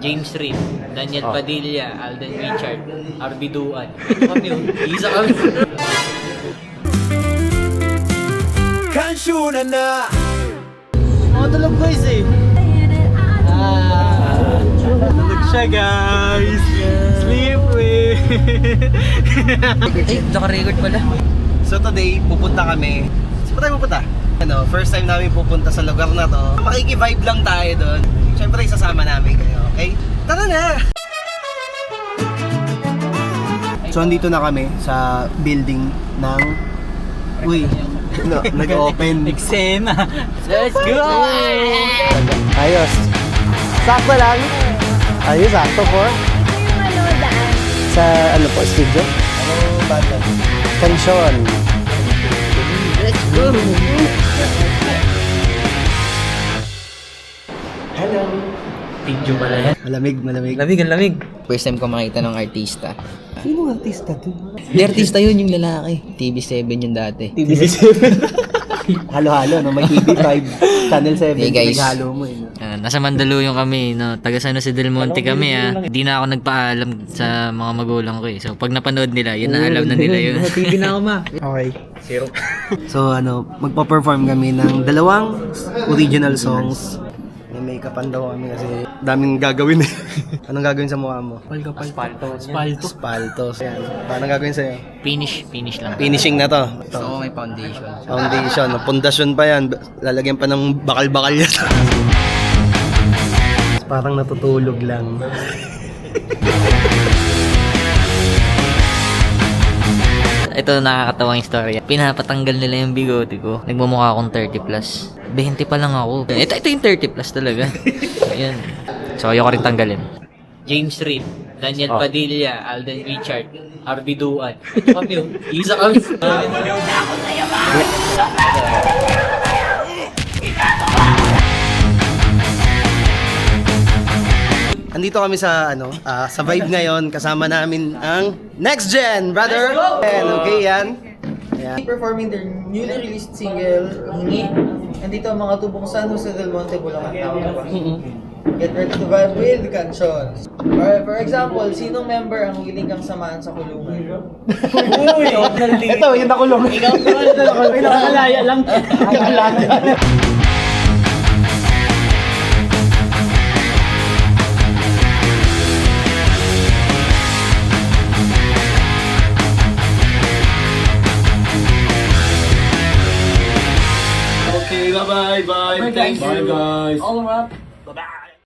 James Reid, Daniel Padilla, Alden Richard, RB Duan. Ito kami yun. Isa kami. Kansyuna na. Tulog guys eh. Tulog siya guys. Sleep with. Ay, naka-record pala. So today, pupunta kami. Saan tayo pupunta? First time namin pupunta sa lugar na to. Makiki-vibe lang tayo doon. Siyempre, isasama namin kayo, okay? Tara na! So, andito na kami sa building ng... Uy, nag-open. Eksena. Let's go! Ayos. Sakto lang. Ayos, sakto po. Sa ano po, studio? Ano banda? Kansyon. Let's go! Hello. Video pala yan. Malamig, malamig. Lamig ang lamig. First time ko makita ng artista. Sino artista to? Di artista yun, yung lalaki. TV7 yung dati. TV7. Halo-halo, no? May TV5, Channel 7. Hey guys. Halo mo, eh. No? Nasa Mandaluyong kami, no? Taga San Jose del Monte kami, Hindi na ako nagpaalam sa mga magulang ko, eh. So, pag napanood nila, yun na alam na nila yun. TV na ako, ma. Okay. Zero. So, magpa-perform kami ng dalawang original songs. May make-upan daw kami kasi daming gagawin eh. Anong gagawin sa mukha mo? Spaltos. Ayan. Paano gagawin sa'yo? Finish lang. Finishing na to. So, may foundation. Foundation. Pundasyon pa yan. Lalagyan pa ng bakal-bakal yan. Parang natutulog lang. Ito nakakatawang istorya. Pinapatanggal nila yung bigote ko. Nagmumukha akong 30 plus. 20 pa lang ako. Ito yung 30 plus talaga. Ayan. So, ayoko rin tanggalin. James Reid, Daniel Padilla, Alden Richard, RB Duan. Ito kami yun. Isa kami. Andito kami sa sa Vibe ngayon. Kasama namin ang Next Gen, brother. Okay, yan. Performing their newly released single, Hingi. Nandito ang mga tubong San Jose del Monte, Bulacan Town. Get ready to vibe with cantions. For example, sinong member ang willing kang samahan sa kulungan? Uy! Ito, yung nakulong. Ikaw nakulong. Nakakalaya lang. Nakakalaya. Okay, bye-bye. Bye. Thanks. Bye, guys. All wrap.